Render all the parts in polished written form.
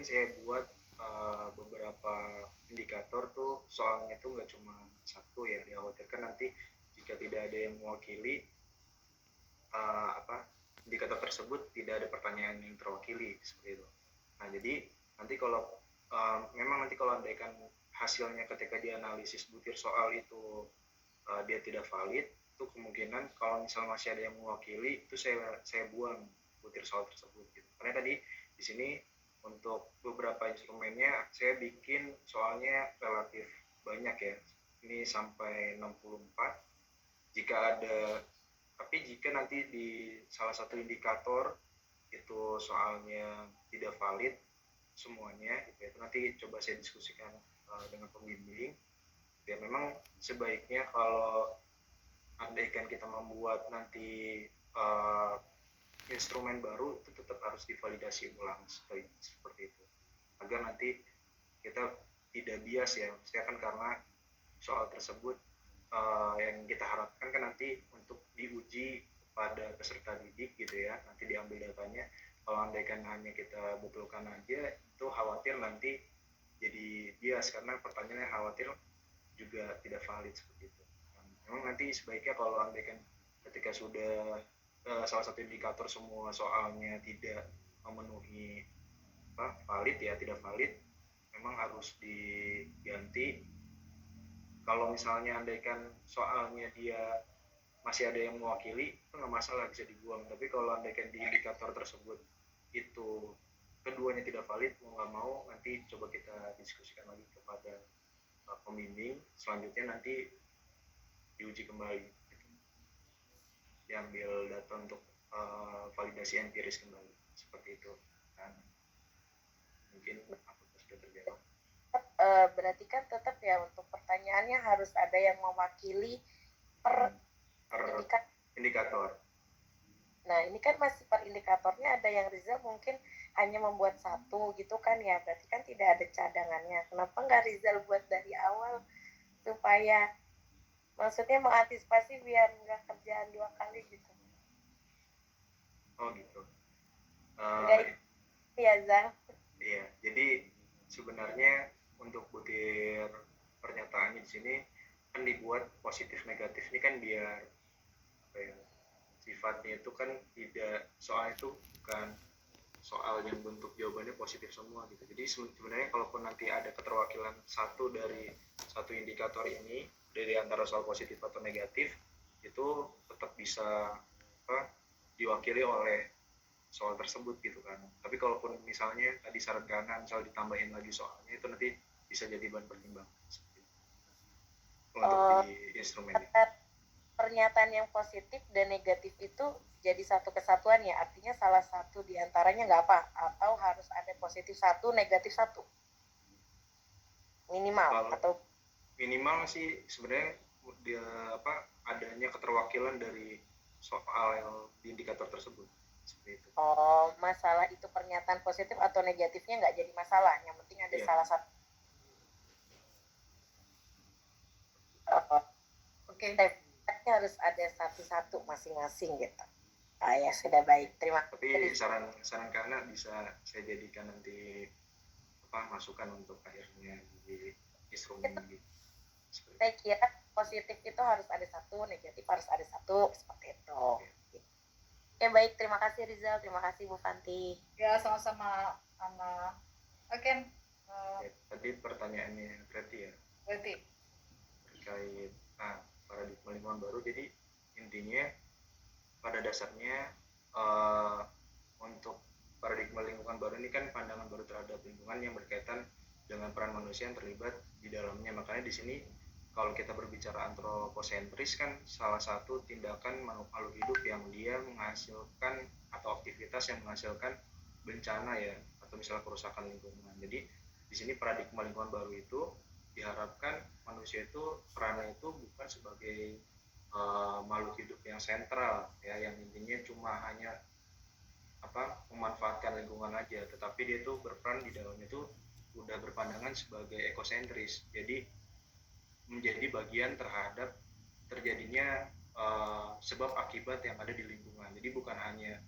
saya buat beberapa indikator tuh, soalnya tuh nggak cuma satu ya, dikhawatirkan nanti jika tidak ada yang mewakili indikator tersebut tidak ada pertanyaan yang terwakili seperti itu. Nah jadi nanti kalau memang nanti kalau andaikan hasilnya ketika dianalisis butir soal itu dia tidak valid, itu kemungkinan kalau misalnya masih ada yang mewakili itu saya buang butir soal tersebut gitu. Karena tadi di sini untuk beberapa instrumennya saya bikin soalnya relatif banyak ya, ini sampai 64. Jika nanti di salah satu indikator itu soalnya tidak valid semuanya gitu, itu nanti coba saya diskusikan dengan pembimbing. Ya memang sebaiknya kalau andaikan kita membuat nanti instrumen baru itu tetap harus divalidasi ulang seperti itu, agar nanti kita tidak bias ya, maksudnya kan karena soal tersebut yang kita harapkan kan nanti untuk diuji pada peserta didik gitu ya, nanti diambil datanya. Kalau andaikan hanya kita betulkan aja, itu khawatir nanti jadi bias karena pertanyaannya khawatir juga tidak valid seperti itu. Memang nanti sebaiknya kalau andaikan ketika sudah salah satu indikator semua soalnya tidak memenuhi valid ya, tidak valid, memang harus diganti. Kalau misalnya andaikan soalnya dia masih ada yang mewakili, itu nggak masalah, bisa dibuang. Tapi kalau andaikan di indikator tersebut itu keduanya tidak valid, mau nggak mau nanti coba kita diskusikan lagi kepada pembimbing. Selanjutnya nanti diuji kembali gitu. Diambil data untuk validasi empiris kembali seperti itu. Dan mungkin apakah sudah terjawab? Berarti kan tetap ya untuk pertanyaannya harus ada yang mewakili per indikator. Nah ini kan masih per indikatornya ada yang Rizal mungkin hanya membuat satu gitu kan ya, berarti kan tidak ada cadangannya. Kenapa nggak Rizal buat dari awal supaya maksudnya mengantisipasi biar nggak kerjaan 2 kali gitu. Oh gitu. Ya Zal. Iya, jadi sebenarnya untuk butir pernyataannya di sini kan dibuat positif negatif ini kan biar sifatnya itu kan tidak, soal itu bukan soal yang bentuk jawabannya positif semua gitu. Jadi sebenarnya kalaupun nanti ada keterwakilan satu dari satu indikator ini dari antara soal positif atau negatif, itu tetap bisa diwakili oleh soal tersebut gitu kan. Tapi kalaupun misalnya tadi syarat kanan misal ditambahin lagi soalnya, itu nanti bisa jadi bahan pertimbangan untuk di instrumen ini. Pernyataan yang positif dan negatif itu jadi satu kesatuan ya, artinya salah satu diantaranya nggak apa, atau harus ada positif satu negatif satu minimal. Kalau atau minimal sih sebenarnya dia adanya keterwakilan dari soal di indikator tersebut seperti itu. Oh, masalah itu pernyataan positif atau negatifnya nggak jadi masalah, yang penting ada salah satu. Oke. Harus ada satu-satu masing-masing gitu. Ya sudah, baik, terima kasih. Tapi saran karena bisa saya jadikan nanti masukan untuk akhirnya di instrumen gitu. Saya kira positif itu harus ada satu, negatif harus ada satu, seperti itu. Oke, baik, terima kasih Rizal, terima kasih Bu Fanti. Ya, sama-sama Ana. Oke. Tadi pertanyaannya berarti ya. Berarti terkait paradigma lingkungan baru. Jadi intinya pada dasarnya untuk paradigma lingkungan baru ini kan pandangan baru terhadap lingkungan yang berkaitan dengan peran manusia yang terlibat di dalamnya. Makanya di sini kalau kita berbicara antroposentris kan salah satu tindakan makhluk hidup yang dia menghasilkan atau aktivitas yang menghasilkan bencana ya, atau misalnya kerusakan lingkungan. Jadi di sini paradigma lingkungan baru itu diharapkan manusia itu perannya itu bukan sebagai makhluk hidup yang sentral ya, yang intinya cuma hanya memanfaatkan lingkungan aja, tetapi dia itu berperan di dalamnya itu udah berpandangan sebagai ekosentris. Jadi menjadi bagian terhadap terjadinya sebab akibat yang ada di lingkungan. Jadi bukan hanya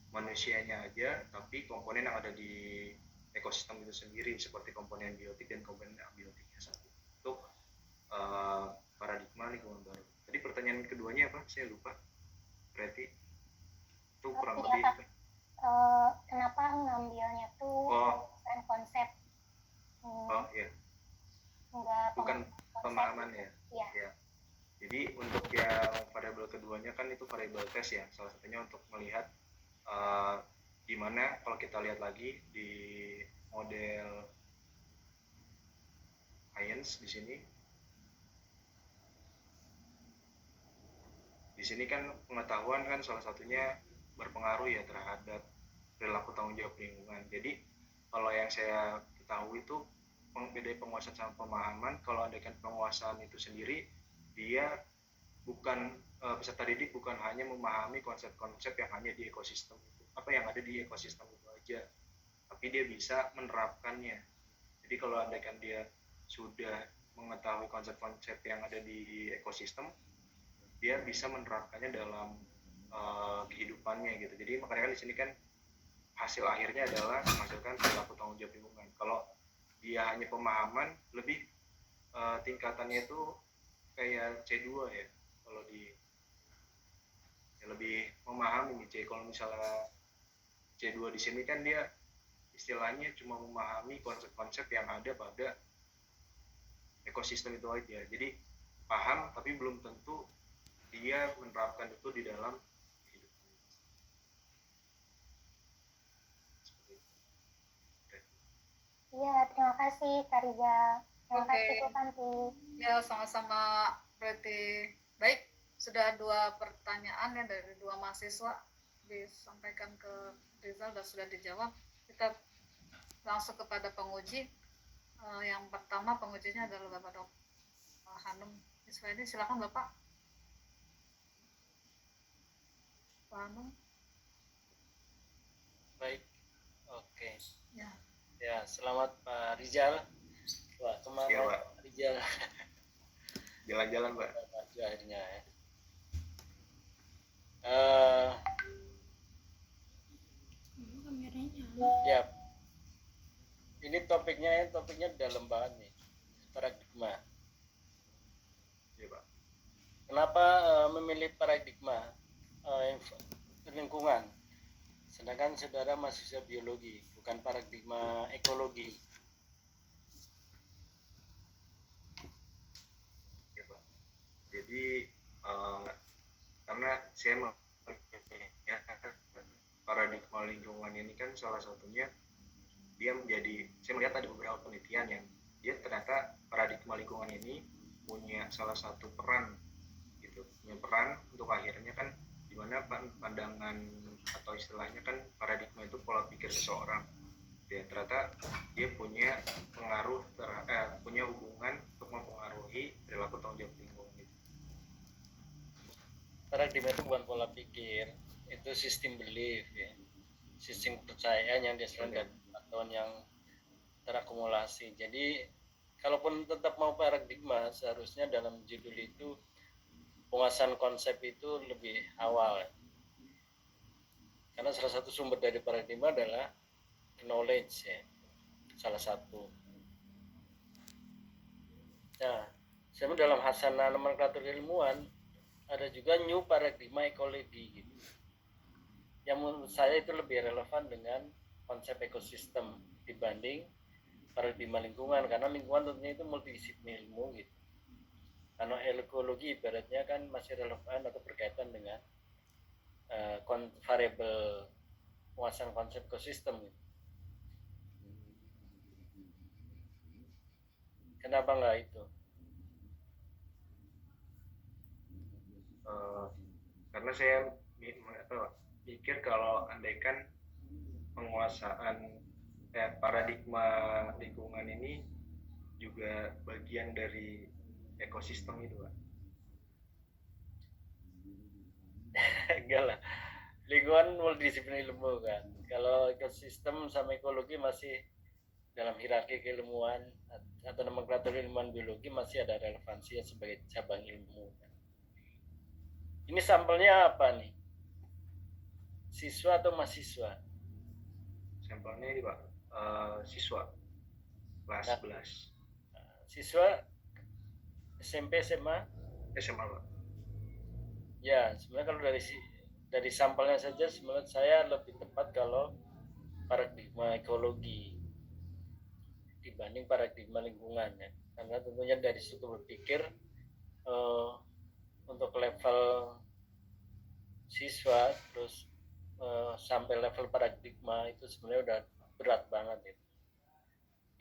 manusianya aja, tapi komponen yang ada di ekosistem itu itu sendiri seperti komponen biotik dan komponen abiotiknya satu. Untuk paradigma lingkungan baru. Tadi pertanyaan keduanya apa? Saya lupa. Berarti itu kurang Iya, lebih. Kak. Kenapa ngambilnya tuh konsep? Iya. Enggak Bukan konsep. pemahaman ya. Iya. Ya. Jadi untuk yang variabel keduanya kan itu variabel tes ya. Salah satunya untuk melihat gimana kalau kita lihat lagi di model Heinz di sini. Di sini kan pengetahuan kan salah satunya berpengaruh ya terhadap perilaku tanggung jawab lingkungan. Jadi kalau yang saya ketahui itu beda penguasaan sama pemahaman. Kalau andaikan penguasaan itu sendiri, dia bukan peserta didik bukan hanya memahami konsep-konsep yang hanya di ekosistem itu, apa yang ada di ekosistem itu aja, tapi dia bisa menerapkannya. Jadi kalau andaikan dia sudah mengetahui konsep-konsep yang ada di ekosistem, dia bisa menerapkannya dalam kehidupannya gitu. Jadi makanya kan di sini kan hasil akhirnya adalah menghasilkan perilaku tanggung jawab lingkungan. Kalau dia hanya pemahaman, lebih tingkatannya itu kayak C2 ya. Kalau di ya lebih memahami C. Kalau misalnya C2 di sini kan dia istilahnya cuma memahami konsep-konsep yang ada pada ekosistem itu aja. Jadi paham tapi belum tentu dia menerapkan itu di dalam hidupnya. Iya, terima kasih Kak Rizal. Terima kasih Bu Tanti. Ya, sama-sama. Berarti baik, sudah 2 pertanyaan ya dari 2 mahasiswa disampaikan ke Rizal dan sudah dijawab. Kita langsung kepada penguji. Yang pertama pengujinya adalah Bapak Dr. Hanum Iswadi. Silakan Bapak. Pak Hanum. Baik, oke. Ya, Selamat Pak Rizal. Wah, kemana Ya, Pak. Pak Rizal? Jalan-jalan, Pak. Maju akhirnya ya. Ya, ini topiknya dalam banget nih, paradigma. Ya, Pak. Kenapa memilih paradigma lingkungan? Sedangkan saudara mahasiswa biologi, bukan paradigma ekologi. Ya, Pak. Jadi karena saya melihat paradigma lingkungan ini kan salah satunya dia menjadi, saya melihat ada beberapa penelitian yang dia ternyata paradigma lingkungan ini punya salah satu peran gitu, punya peran untuk akhirnya kan dimana pandangan atau istilahnya kan paradigma itu pola pikir seseorang ya, ternyata dia punya pengaruh punya hubungan untuk mempengaruhi perilaku tanggung jawab lingkungan itu. Paradigma itu bukan pola pikir, itu sistem belief ya, sistem kepercayaan yang dihasilkan dari pengetahuan yang terakumulasi. Jadi kalaupun tetap mau paradigma, seharusnya dalam judul itu penguasaan konsep itu lebih awal, karena salah satu sumber dari paradigma adalah knowledge ya, salah satu. Nah, sebenarnya dalam hasanah nomenklatur ilmuwan ada juga new paradigma ekologi gitu, yang menurut saya itu lebih relevan dengan konsep ekosistem dibanding paradigma lingkungan, karena lingkungan tentunya itu multidisiplin ilmu gitu. Karena ekologi ibaratnya kan masih relevan atau berkaitan dengan variabel penguasaan konsep ekosistem gitu. Kenapa nggak itu? Karena saya pikir kalau andaikan penguasaan paradigma lingkungan ini juga bagian dari ekosistem itu, Pak. Enggak lah, lingkungan multidisiplin ilmu kan. Kalau ekosistem sama ekologi masih dalam hierarki keilmuan atau nomenklatur ilmuwan biologi masih ada relevansinya sebagai cabang ilmu kan. Ini sampelnya apa nih? Siswa atau mahasiswa? Sampelnya ini, Pak, siswa. kelas Nah. 11 Siswa SMP SMA SMA Pak. ya sebenarnya kalau dari sampelnya saja menurut saya lebih tepat kalau paradigma ekologi dibanding paradigma lingkungan ya, karena tentunya dari situ berpikir untuk level siswa terus sampai level paradigma itu sebenarnya udah berat banget ya.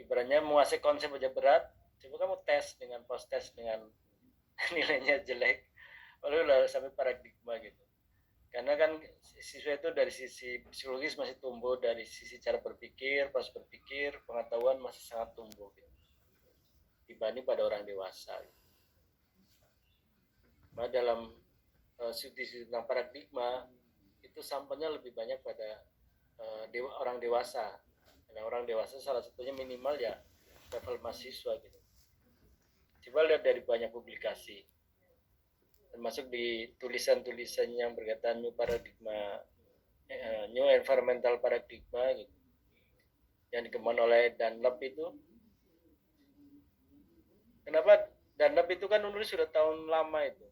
Ibaratnya menguasai konsep aja berat, coba kamu tes dengan post tes dengan nilainya jelek, lalu udah sampai paradigma gitu. Karena kan siswa itu dari sisi psikologis masih tumbuh, dari sisi cara berpikir, proses berpikir, pengetahuan masih sangat tumbuh gitu, dibanding pada orang dewasa gitu. Nah, dalam studi tentang paradigma itu sampelnya lebih banyak pada orang dewasa. Karena orang dewasa salah satunya minimal ya level mahasiswa gitu. Coba lihat dari banyak publikasi, termasuk di tulisan-tulisan yang berkaitan new paradigma, new environmental paradigma gitu, yang dikembangkan oleh Dunlop itu. Kenapa Dunlop itu kan nulis sudah tahun lama itu.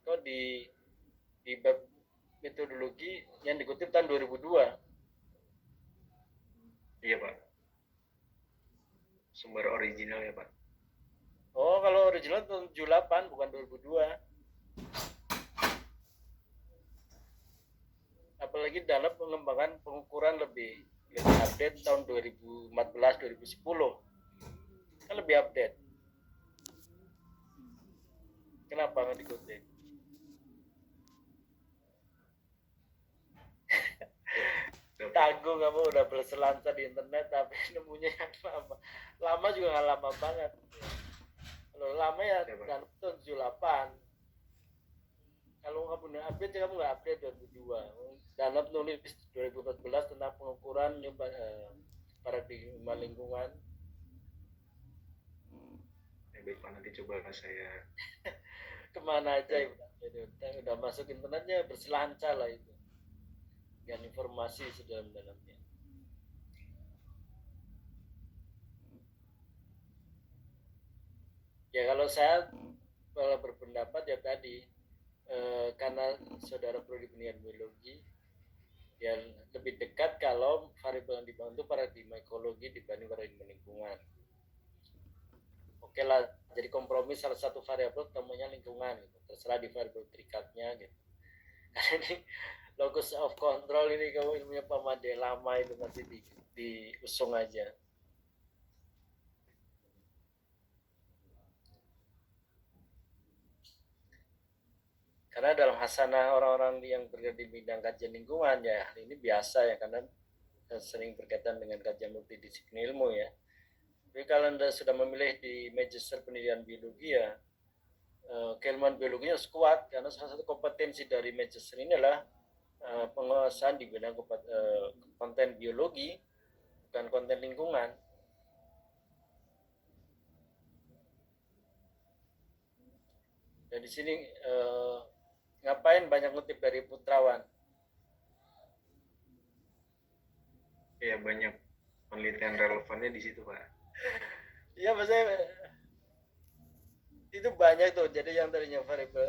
Kok di bab metodologi yang dikutip tahun 2002. Iya Pak, sumber original ya Pak. Oh, kalau original tahun 78 bukan 2002. Apalagi dalam pengembangan pengukuran lebih update tahun 2014 2010. Kan lebih update. Kenapa nggak dikutip? Tanggung kamu udah berselancar di internet tapi nemunya yang lama juga nggak lama banget. Kalau lama ya dan tahun 78. Kalau kamu nggak update ya kamu nggak update 2002. Danap nulis 2014 tentang pengukuran paradigma lingkungan. Baik Pak, nanti coba saya Kemana aja ya, udah masuk internetnya berselancar lah itu dengan informasi sedalam-dalamnya. Ya kalau saya berpendapat ya tadi karena saudara prodi pendidikan biologi ya lebih dekat kalau variabel yang dibangun itu paradigma ekologi dibanding paradigma lingkungan. Oke lah, jadi kompromi salah satu variabel temunya lingkungan gitu. Terserah di variabel terikatnya gitu. Karena ini locus of control ini kamu ilmunya Pak Made lama itu masih diusung aja. Karena dalam hasanah orang-orang yang bergerak di bidang kajian lingkungan ya ini biasa ya, karena sering berkaitan dengan kajian multidisiplin ilmu ya. Tapi kalau Anda sudah memilih di magister pendidikan biologi ya keilmuan biologinya harus kuat, karena salah satu kompetensi dari magister ini adalah penguasaan di bidang konten biologi, bukan konten lingkungan. Dan di sini ngapain banyak ngutip dari Putrawan? ya banyak penelitian relevannya di situ Pak. Iya maksudnya itu banyak tuh, jadi yang tadinya variabel